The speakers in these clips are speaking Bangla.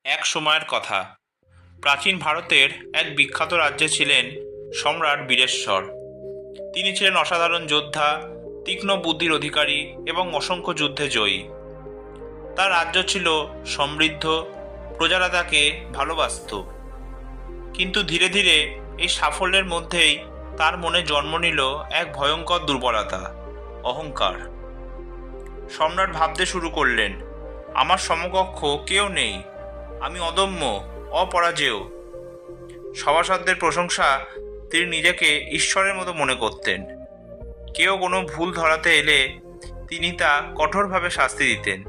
এক সময়ের কথা। প্রাচীন ভারতের এক বিখ্যাত রাজ্যে ছিলেন সম্রাট বীরেশ্বর। তিনি ছিলেন অসাধারণ যোদ্ধা, তীক্ষ্ণ বুদ্ধির অধিকারী এবং অসংখ্য যুদ্ধে জয়ী। তার রাজ্য ছিল সমৃদ্ধ, প্রজারা তাকে ভালোবাসত। কিন্তু ধীরে ধীরে এই সাফল্যের মধ্যেই তার মনে জন্ম নিল এক ভয়ঙ্কর দুর্বলতা, অহংকার। সম্রাট ভাবতে শুরু করলেন, আমার সমকক্ষ কেউ নেই, আমি অদম্য, অপরাজেয়। সভাসদদের প্রশংসা তিনি নিজেকে ঈশ্বরের মতো মনে করতেন। কেউ কোনো ভুল ধরাতে এলে তিনি তা কঠোরভাবে শাস্তি দিতেন।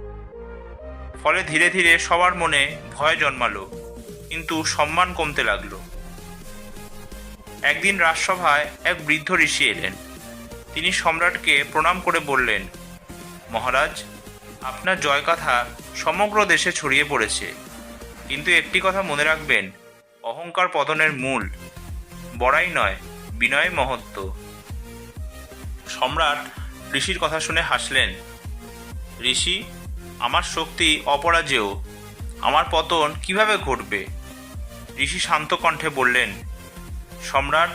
ফলে ধীরে ধীরে সবার মনে ভয় জন্মালো, কিন্তু সম্মান কমতে লাগলো। একদিন রাজসভায় এক বৃদ্ধ ঋষি এলেন। তিনি সম্রাটকে প্রণাম করে বললেন, মহারাজ, আপনার জয়গাথা সমগ্র দেশে ছড়িয়ে পড়েছে, কিন্তু একটি কথা মনে রাখবেন, অহংকার পতনের মূল। বড়াই নয়, বিনয় মহত্ব। সম্রাট ঋষির কথা শুনে হাসলেন। ঋষি, আমার শক্তি অপরাজেয়, আমার পতন কিভাবে ঘটবে? ঋষি শান্ত কণ্ঠে বললেন, সম্রাট,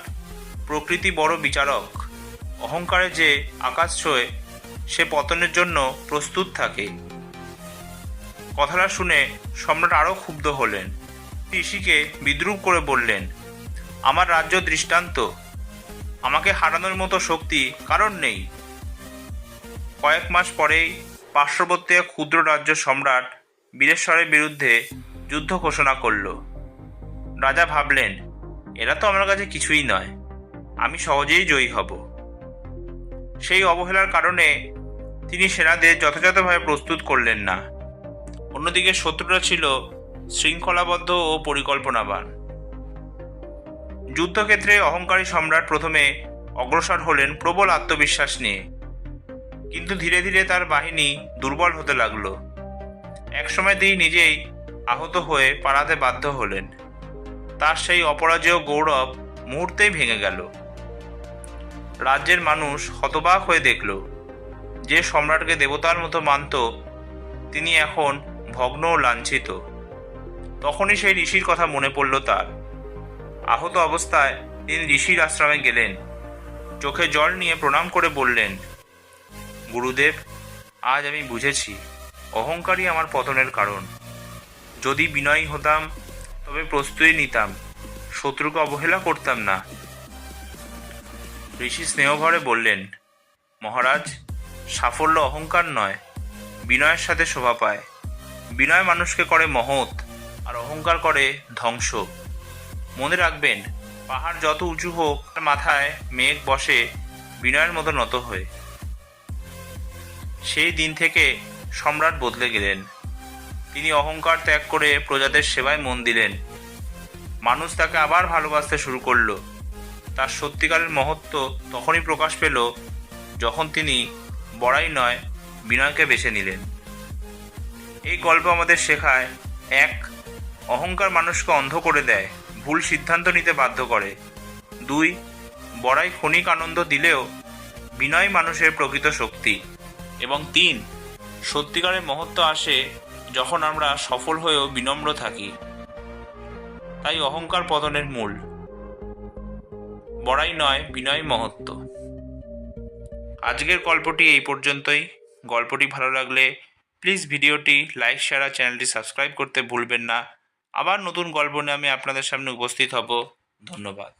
প্রকৃতি বড় বিচারক। অহংকারে যে আকাশ ছোঁয় সে পতনের জন্য প্রস্তুত থাকে। কথাটা শুনে সম্রাট আরও ক্ষুব্ধ হলেন। ঋষিকে বিদ্রূপ করে বললেন, আমার রাজ্য দৃষ্টান্ত, আমাকে হারানোর মতো শক্তি কারণ নেই। কয়েক মাস পরেই পার্শ্ববর্তী এক ক্ষুদ্র রাজ্য সম্রাট বীরেশ্বরের বিরুদ্ধে যুদ্ধ ঘোষণা করল। রাজা ভাবলেন, এরা তো আমার কাছে কিছুই নয়, আমি সহজেই জয়ী হব। সেই অবহেলার কারণে তিনি সেনাদের যথাযথভাবে প্রস্তুত করলেন না। অন্যদিকে শত্রুরা ছিল শৃঙ্খলাবদ্ধ ও পরিকল্পনাবান। যুদ্ধক্ষেত্রে অহংকারী সম্রাট প্রথমে অগ্রসর হলেন প্রবল আত্মবিশ্বাস নিয়ে, কিন্তু ধীরে ধীরে তার বাহিনী দুর্বল হতে লাগল। একসময় তিনি নিজেই আহত হয়ে পালাতে বাধ্য হলেন। তার সেই অপরাজেয় গৌরব মুহূর্তেই ভেঙে গেল। রাজ্যের মানুষ হতবাক হয়ে দেখল, যে সম্রাটকে দেবতার মতো মানত তিনি এখন ভগ্ন ও লাঞ্ছিত। তখনই সেই ঋষির কথা মনে পড়ল তার। আহত অবস্থায় তিনি ঋষির আশ্রমে গেলেন। চোখে জল নিয়ে প্রণাম করে বললেন, গুরুদেব, আজ আমি বুঝেছি অহংকারই আমার পতনের কারণ। যদি বিনয়ী হতাম তবে প্রস্তুতি নিতাম, শত্রুকে অবহেলা করতাম না। ঋষি স্নেহভরে বললেন, মহারাজ, সাফল্য অহংকার নয়, বিনয়ের সাথে শোভা পায়। বিনয় মানুষকে করে মহৎ, আর অহংকার করে ধ্বংস। মনে রাখবেন, পাহাড় যত উঁচু হোক তার মাথায় মেঘ বসে বিনয়ের মতো নত হয়ে। সেই দিন থেকে সম্রাট বদলে গেলেন। তিনি অহংকার ত্যাগ করে প্রজাদের সেবায় মন দিলেন। মানুষ তাকে আবার ভালোবাসতে শুরু করলো। তার সত্যিকারের মহত্ব তখনই প্রকাশ পেল যখন তিনি বড়াই নয়, বিনয়কে বেছে নিলেন। এই গল্প আমাদের শেখায়, এক, অহংকার মানুষকে অন্ধ করে দেয়, ভুল সিদ্ধান্ত নিতে বাধ্য করে। দুই, বড়াই ক্ষণিক আনন্দ দিলেও বিনয় মানুষের প্রকৃত শক্তি। এবং তিন, সত্যিকারের মহত্ব আসে যখন আমরা সফল হয়েও বিনম্র থাকি। তাই অহংকার পতনের মূল। বড়াই নয়, বিনয় মহত্ব। আজকের গল্পটি এই পর্যন্তই। গল্পটি ভালো লাগলে প্লিজ ভিডিওটি লাইক, শেয়ার আর চ্যানেলটি সাবস্ক্রাইব করতে ভুলবেন না। আবার নতুন গল্প নিয়ে আমি আপনাদের সামনে উপস্থিত হব। ধন্যবাদ।